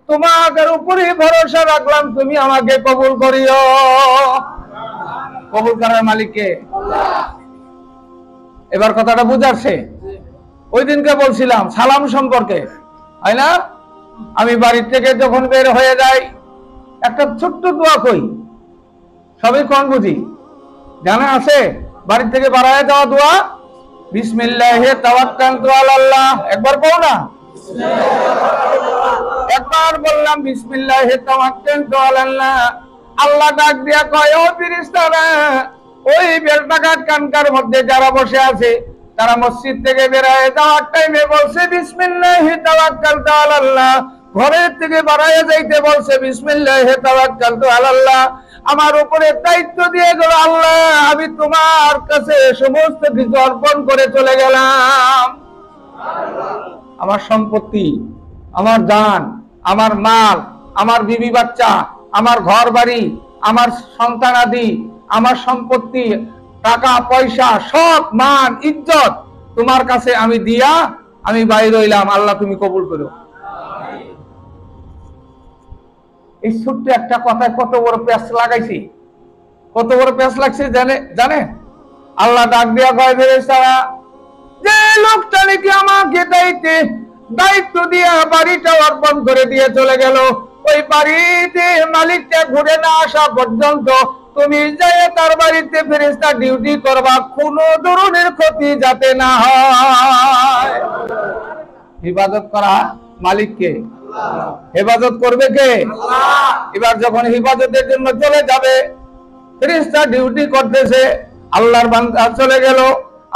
তোমাদের উপরে ভরসা রাখলাম, তুমি আমাকে কবুল করিও। কবুল করার মালিককে। এবার কথাটা বুঝাচ্ছে। ওই দিনকে বলছিলাম সালাম সম্পর্কে, তাই না? আমি বাড়ি থেকে যখন বের হয়ে যাই একটা ছোট্ট দোয়া কই, সবই কোন বুঝি জানা আছে? বাড়ি থেকে বাড়ায় যাওয়া দোয়া, বিসমিল্লাহে তাওয়াক্কালতু আলাল্লাহ। একবার বল না, একবার বললাম বিসমিল্লাহে তাওয়াক্কালতু আলাল্লাহ। আল্লাহ ডাক দিয়া কয়, ও ফেরেশতারা, ওই বেলটাঘাট কানকার মধ্যে যারা বসে আছে তারা মসজিদ থেকে বের হয়ে যাওয়ার টাইমে বলছে বিসমিল্লাহি তাওয়াক্কালতু আলাল্লাহ। ঘরের থেকে বাড়ায় যাইতে বলছে বিসমিল্লাহি তাওয়াক্কালতু আলাল্লাহ। আমার উপরে দায়িত্ব দিয়ে গেল আল্লাহ, আমি তোমার কাছে সমস্ত কিছু অর্পণ করে চলে গেলাম। আমার সম্পত্তি, আমার জান, আমার মাল, আমার বিবি বাচ্চা, আমার ঘর বাড়ি, আমার সন্তানাদি, আমার সম্পত্তি, টাকা পয়সা, সব মান ইজ্জত তোমার কাছে আমি দিয়া আমি বাইরে হইলাম। আল্লাহ তুমি কবুল করো। এই ছোট্ট একটা কথায় কত বড় প্যাঁচ লাগাইছি, কত বড় প্যাঁচ লাগছে জানে? আল্লাহ ডাক দিয়া কয়, ফেরেশতারা, যে লোকটা নাকি আমাকে দায়িত্ব দিয়া বাড়িটা অর্পণ করে দিয়ে চলে গেল, ওই বাড়িতে মালিকটা ঘুরে না আসা পর্যন্ত তুমি যাই তার বাড়িতে ফেরেশতা ডিউটি করবা, কোনো ধরনের ক্ষতি যাতে না হয়। হিফাজত করা মালিককে, হেফাজত করবে কে? এবার যখন হিফাজতের জন্য চলে যাবে, ফেরেশতা ডিউটি করতেছে, আল্লাহর বান্দা চলে গেল,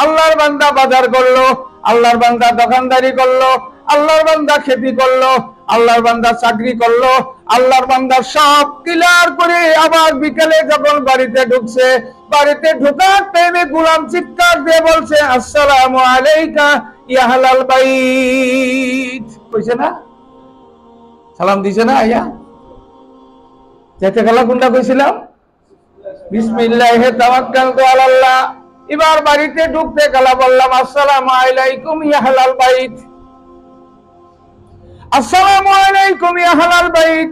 আল্লাহর বান্দা বাজার করলো, আল্লাহর বান্দা দোকানদারি করলো, আল্লাহর বান্দা খেতি করলো, আল্লাহর বান্দা চাকরি করলো, আল্লাহর বান্দা সব ক্লিয়ার করে আবার বিকেলে যখন বাড়িতে ঢুকছে, বাড়িতে ঢোকার টাইমে গোলাম চিৎকার দিয়ে বলছে, আসসালামু আলাইকা ইয়া আহলাল বাইত। কইছে না? সালাম দিছে না? আয়া যেতে গেল কোনটা কইছিলাম? বিসমিল্লাহে তাওয়াক্কালতু আলাল্লাহ। এবার বাড়িতে ঢুকতে গেলা বললাম, আসসালামু আলাইকুম ইয়া আহলাল বাইত, আসসালামু আলাইকুম ইয়া আহলাল বাইত।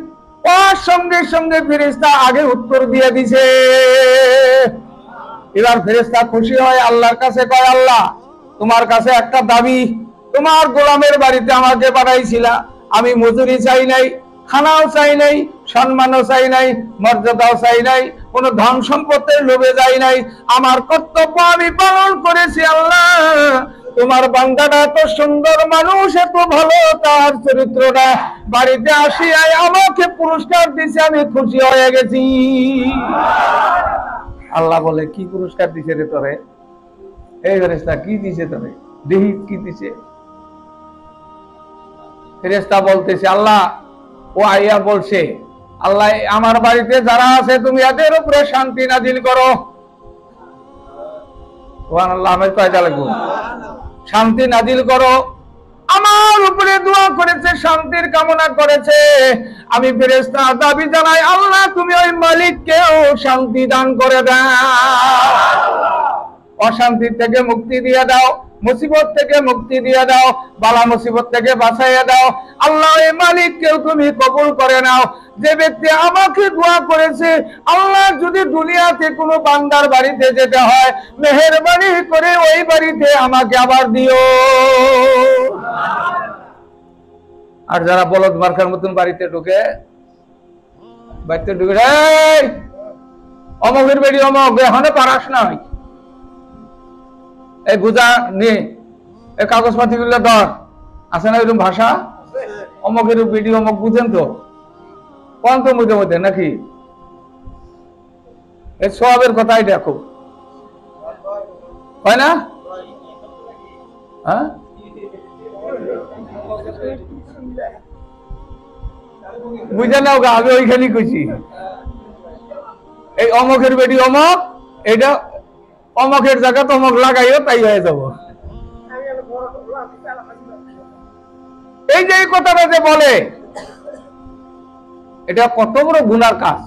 ওর সঙ্গে সঙ্গে ফেরেশতা আগে উত্তর দিয়ে দিছে। এবার ফেরেশতা খুশি হয়, আল্লাহর কাছে কয়, আল্লাহ তোমার কাছে একটা দাবি, তোমার গোলামের বাড়িতে আমাকে পাঠাইছিলা, আমি মজুরি চাই নাই, খানাও চাই নাই, সম্মানও চাই নাই, মর্যাদাও চাই নাই, কোনো ধন সম্পদের লোভে যাই নাই, আমার কর্তব্য আমি পালন করেছি। আল্লাহ তোমার বান্দাটা এত সুন্দর মানুষ, এত ভালো তার চরিত্রটা, বাড়িতে আসিয়াই আমাকে পুরস্কার দিছে, আমি খুশি হয়ে গেছি। আল্লাহ বলে, কি পুরস্কার দিছে রে তোরে? এই ফেরেশতা, কি দিছে তোরে? দেখি কি দিছে। ফেরেশতা বলতেছে, আল্লাহ ও আইয়া বলছে, আল্লাহ আমার বাড়িতে যারা আছে তুমি এদের উপরে শান্তি নাজিল করো। সুবহানাল্লাহ, আমি কয়টা লাগবো? শান্তি নাজিল করো। আমার উপরে দোয়া করেছে, শান্তির কামনা করেছে। আমি ফেরেশতা দাবি জানাই, আল্লাহ তুমি ওই মালিককেও শান্তি দান করে দাও, অশান্তি থেকে মুক্তি দিয়ে দাও, মুসিবত থেকে মুক্তি দিয়ে দাও, বালা মুসিবত থেকে বাঁচাইয়া দাও। আল্লাহ এই মালিককেও তুমি কবুল করে নাও। যে ব্যক্তি আমাকে দোয়া করেছে, আল্লাহ যদি দুনিয়াতে কোনো বান্দার বাড়িতে যেতে হয়, মেহেরবানি করে ওই বাড়িতে আমাকে আবার দিও। আর যারা বলদ মার্কার মতন বাড়িতে ঢুকে, অমকের বেড়ি অমক, এখনো পারাস নাই, এই গুজা নিয়ে এই কাগজপাতি গুলো ধর, আছে না এরকম ভাষা? অমকের বেড়ি অমক, বুঝেন তো? কোন তো মধ্যে মধ্যে নাকি এই সবের কথাই দেখো, হয় না? হ্যাঁ, বুঝে নাও গা, আমি ওইখানে কইছি, এই অমকের বেড়ি অমক, এটা অমকের জায়গা তমক লাগাইও তাই হয়ে যাব। এই যে কথাটা যে বলে, এটা কত বড় গুনার কাজ,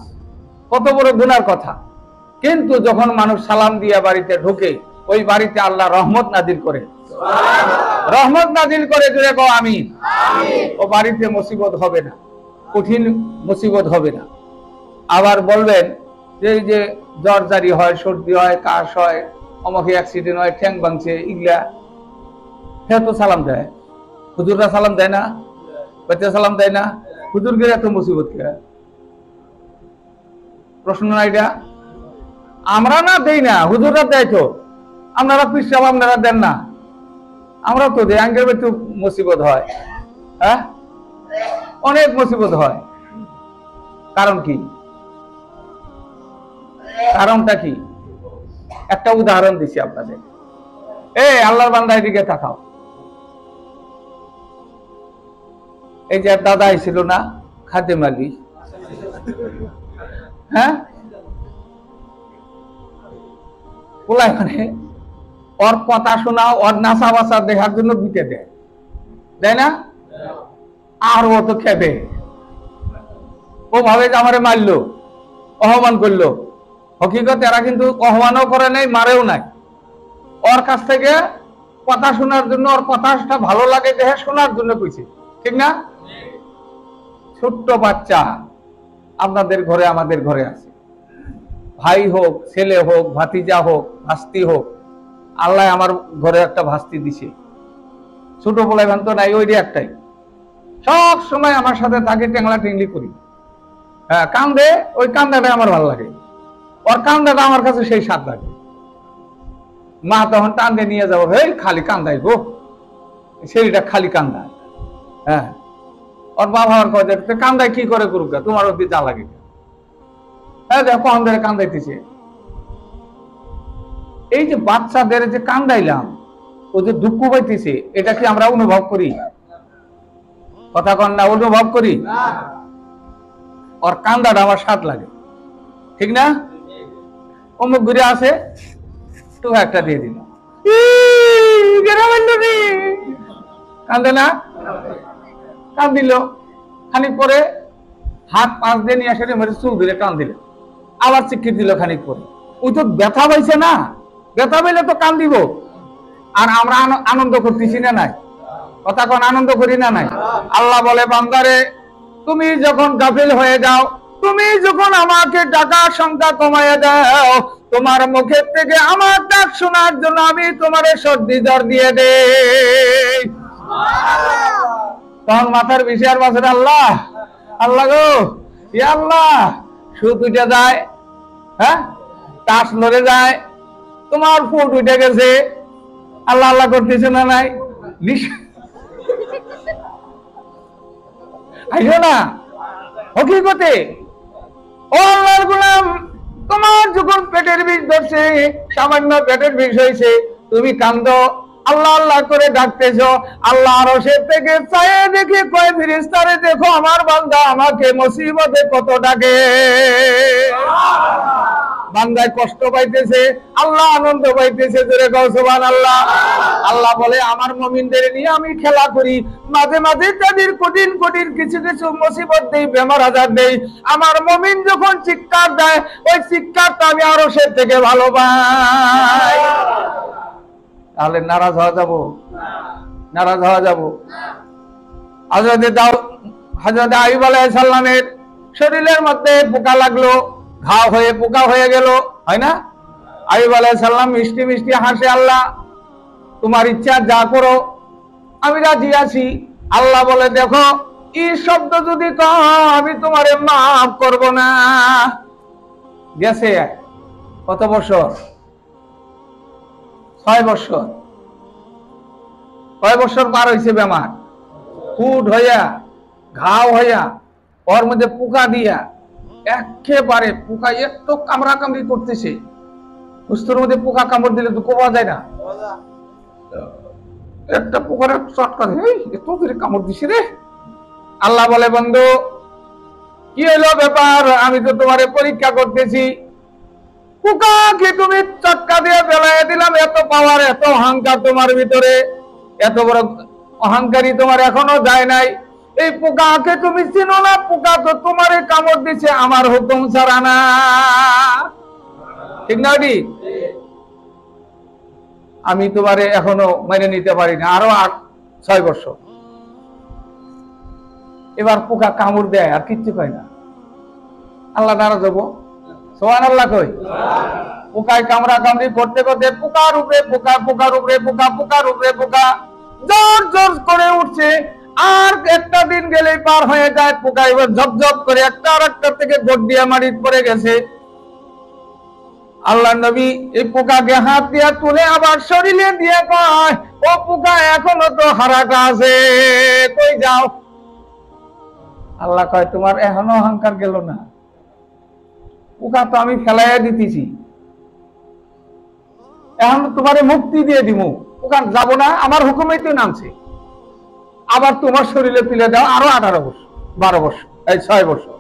কত বড় গুনার কথা। কিন্তু যখন মানুষ সালাম দিয়া বাড়িতে ঢুকে, ওই বাড়িতে আল্লাহ রহমত নাজিল করে, রহমত নাজিল করে, জুড়ে কও আমিন। ও বাড়িতে মুসিবত হবে না, কঠিন মুসিবত হবে না। আবার বলবেন যে এই যে জ্বর জারি হয়, সর্দি হয়, কাশ হয়, অমুকে অ্যাক্সিডেন্ট হয়, ঠ্যাং ভাঙছে, ইগলা হ্যাঁ তো সালাম দেয়, হুজুররা সালাম দেয় না, বাচ্চা সালাম দেয় না, হুজুরকে এত মুসিবত কে? প্রশ্ন না এটা? আমরা না দেই না, হুজুররা দেয় তো, আপনারা পিসাব আপনারা দেন না, আমরা তো দেই। আঙ্গের একটু মুসিবত হয়, হ্যাঁ অনেক মুসিবত হয়। কারণ কি? কারণটা কি? একটা উদাহরণ দিছি আপনাদের। আল্লাহর বান্দা এদিকে তাকাও। এই যে দাদা ছিল না খাদেম আলী, হ্যাঁ ওলাই মানে ওর কথা শোনা, ওর নাচা বাসা দেখার জন্য বিতে দেয়, তাই না? আর ও তো খেবে, ও ভাবে যে আমারে মারলো, অপমান করলো। হকিকত এরা কিন্তু অপমানও করে নাই, মারেও নাই। ওর কাছ থেকে কথা শোনার জন্য, ওর কথাটা ভালো লাগে দেখে শোনার জন্য কইছে, ঠিক না? ছোট্ট বাচ্চা আপনাদের ঘরে আমাদের ঘরে আছে, ভাই হোক, ছেলে হোক, ভাতিজা হোক, ভাস্তি হোক। আল্লাহ আমার ঘরে একটা ভাস্তি দিছে, ছোট বলাই ভান্ত নাই, ওই একটাই, সব সময় আমার সাথে থাকে, টেংলা টেংলি করি। হ্যাঁ কান্দে, ওই কান্দাটা আমার ভালো লাগে, ওর কান্দাটা আমার কাছে সেই স্বাদ লাগে। মা তখন টান্দে নিয়ে যাবো, হে খালি কান্দাই গো, শরীরটা খালি কান্দায়। হ্যাঁ ওর বাবা আমার কয় কান্দায় কি করে করুক, তোমার অব্দি যা লাগে। হ্যাঁ দেখো কখন ধরে কান্দাইতেছে। এই যে বাচ্চাদের যে কান্দাইলাম, ও যে দুঃখ পাইতেছে, এটা কি আমরা অনুভব করি? কথা কন না, অনুভব করি? ওর কান্দাটা আমার স্বাদ লাগে, ঠিক না? অমুক ঘুরে আসে, তো একটা দিয়ে দিল, কান্দে না? কান দিল, খানিক পরে হাত পাঁচ দিয়ে নিয়ে আসে মেরে চুল দিলে, কান দিল, আবার চিকিৎ দিল খানিক পরে। ওই তো ব্যথা পাইছে না, ব্যথা পাইলে তো কান দিব। আর আমরা আনন্দ করতেছি না নাই? কথা কোন আনন্দ করি না নাই? আল্লাহ বলে বান্দারে, তুমি যখন গাফিল হয়ে যাও, তুমি যখন আমাকে ডাকার সংখ্যা কমাইয়া দাও, তোমার মুখের থেকে আমার ডাক শোনার জন্য আমি তোমার সর্দি জ্বর দিয়ে দেই। তখন মাথার বিষয় আর বাঁচে আল্লাহ, আল্লাহ গো, ইয়া আল্লাহ, সুদ উঠে যায়, হ্যাঁ তাস লড়ে যায়, তোমার ফুট উঠে গেছে, আল্লাহ আল্লাহ করতেছে না নাই? আইসো না হকিকতে ও আল্লাহর গোলাম, তোমার যখন পেটের বিষ ধরছে, সামান্য পেটের বিষ হয়েছে, তুমি কান্দো, আল্লাহ আল্লাহ করে ডাকতেছ, আল্লাহ আরশের থেকে চায়ে দেখে কয় ফেরেশতারে, দেখো আমার বান্দা আমাকে মুসিবতে কত ডাকে। বান্দায় কষ্ট পাইতেছে, আল্লাহ আনন্দ পাইতেছে, জোরে কও সুবহানাল্লাহ। আল্লাহ বলে আমার মুমিনদের নিয়ে আমি খেলা করি, মাঝে মাঝে তাদের কঠিন কঠিন কিছু কিছু মুসিবত দেই, বেমার আজার দেই। আমার মুমিন যখন চিৎকার দেয়, ওই চিৎকারটা আমি আরশের থেকে ভালো পাই। তাহলে নারাজ হওয়া যাব? নারাজ হওয়া যাব? হযরত আইয়ুব আলাইহিস সালামের শরীরের মধ্যে পোকা লাগলো, ঘা হয়ে পোকা হয়ে গেল, হয় না? আইয়ুব আলাইহিস সালাম মিষ্টি মিষ্টি হাসে, আল্লাহ তোমার ইচ্ছা যা করো, আমি রাজি আছি। আল্লাহ বলে দেখো, এই শব্দ যদি কও আমি তোমারে মাফ করব না। গেছে কত বছর? 6 বছর। কয় বছর পার হয়েছে বেমার, ফুট হইয়া, ঘাও হইয়া, ওর মধ্যে পোকা দিয়া, একেবারে পোকা একটু কামড়া কামড়ি করতেছে। বস্তুর মধ্যে পোকা কামড় দিলে দুঃখ পাওয়া যায় না? একটা পোকার চটকা এত করে কামড় দিছে রে। আল্লাহ বলে বন্ধু কি হলো ব্যাপার, আমি তো তোমারে পরীক্ষা করতেছি, পোকাকে তুমি চটকা দিয়ে ফেলাই দিলাম, এত পাওয়ার, এত অহংকার তোমার ভিতরে, এত বড় অহংকারী তোমার এখনো যায় নাই। এই পোকাকে তুমি চিনো না, পোকা তো তোমারে কামড় দিছে আমার হুকুম ছাড়া না, ঠিক না? আমি তোমারে এখনো মেনে নিতে পারি না, আরো 6 বছর। এবার পোকা কামড় দেয় আর কিচ্ছু কয় না, আল্লাহ নারাজ হবো? সুবহানাল্লাহ কই। পোকায় কামড়া কামড়ি করতে করতে পোকার উপরে পোকা, পোকার উপরে পোকা, পোকার উপরে পোকা জোর জোর করে উঠছে। আর একটা দিন গেলেই পার হয়ে যায়, পোকা এবার ঝপঝপ করে একটা আর একটা থেকে গোট দিয়া মাটির পড়ে গেছে। আল্লাহ নবী এই পোকাকে হাত দিয়া তুলে আবার শরীরে দিয়ে কয়, ও পোকা এখনো তো হারাটা আছে, কই যাও? আল্লাহ কয়, তোমার এখনো অহংকার গেল না, পোকা তো আমি ফেলাইয়া দিতেছি, এখন তোমারে মুক্তি দিয়ে দিব, পোকা যাবো না, আমার হুকুমেই তো নামছে। আবার তোমার শরীরে তুলে দাও আরো 18 বছর, 12 বছর, এই 6 বছর,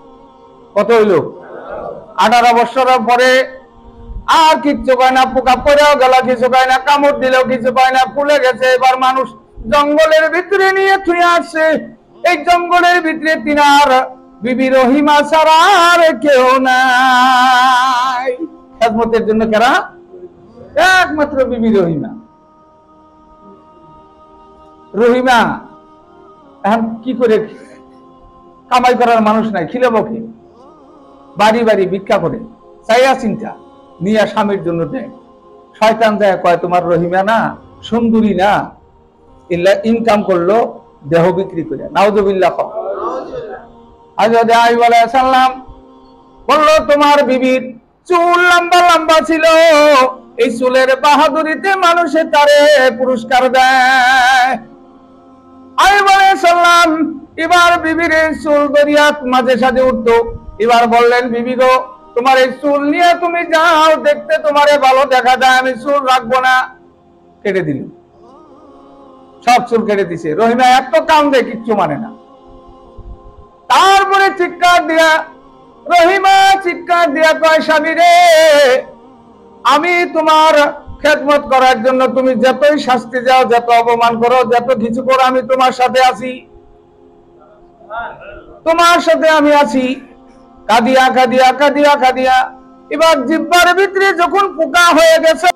কত হইল? 18 বছরের পরে আর কিচ্ছু কয় না, পোকা পড়েও গেল কিছু কয় না, কামড় দিলেও কিছু কয় না, ফুলে গেছে। এবার মানুষ জঙ্গলের ভিতরে নিয়ে থুয়ে আসছে। এই জঙ্গলের ভিতরে তিনার বিবি রহিমা ছাড়া আর কেউ নাই। খেদমতের জন্য কারা? একমাত্র বিবি রহিমা। রহিমা এখন কি করে, কামাই করার মানুষ নাই, খিলাবো কি? বাড়ি বাড়ি ভিক্ষা করে চাইয়া চিন্তা নিয়া স্বামীর জন্য দেয়। শয়তান দেয় কয়, তোমার রহিমা না সুন্দরী না, ইল্লা ইনকাম করলো দেহ বিক্রি করে। নাউযুবিল্লাহ। হযরত আইয়ুব আলাইহিস সালাম বলল, তোমার বিবির চুল লম্বা লম্বা ছিল, এই চুলের বাহাদুরিতে মানুষে তারে পুরস্কার দেয়। আইয়ুব আলাইহিস সালাম এবার বিবির চুল দরিয়াত মাঝে সাঝে উঠতো। এবার বললেন, বিবি গো, তোমার এই চুল নিয়ে তুমি যাও, দেখতে তোমারে ভালো দেখা যায়, আমি চুল রাখবো না। কেটে দিল, সব চুল কেটে দিছে। রহিমা এত কান্দে, কিচ্ছু মানে না। তারপরে চিৎকার দিয়া, রহিমা চিৎকার দিয়া কয়, স্বামী রে, আমি তোমার খেদমত করার জন্য তুমি যতই শাস্তি যাও, যত অপমান করো, যত কিছু করো, আমি তোমার সাথে আছি, তোমার সাথে আমি আছি। কাঁদিয়া কাঁদিয়া কাঁদিয়া কাঁদিয়া এবার জিহ্বার ভিতরে যখন পোকা হয়ে গেছে,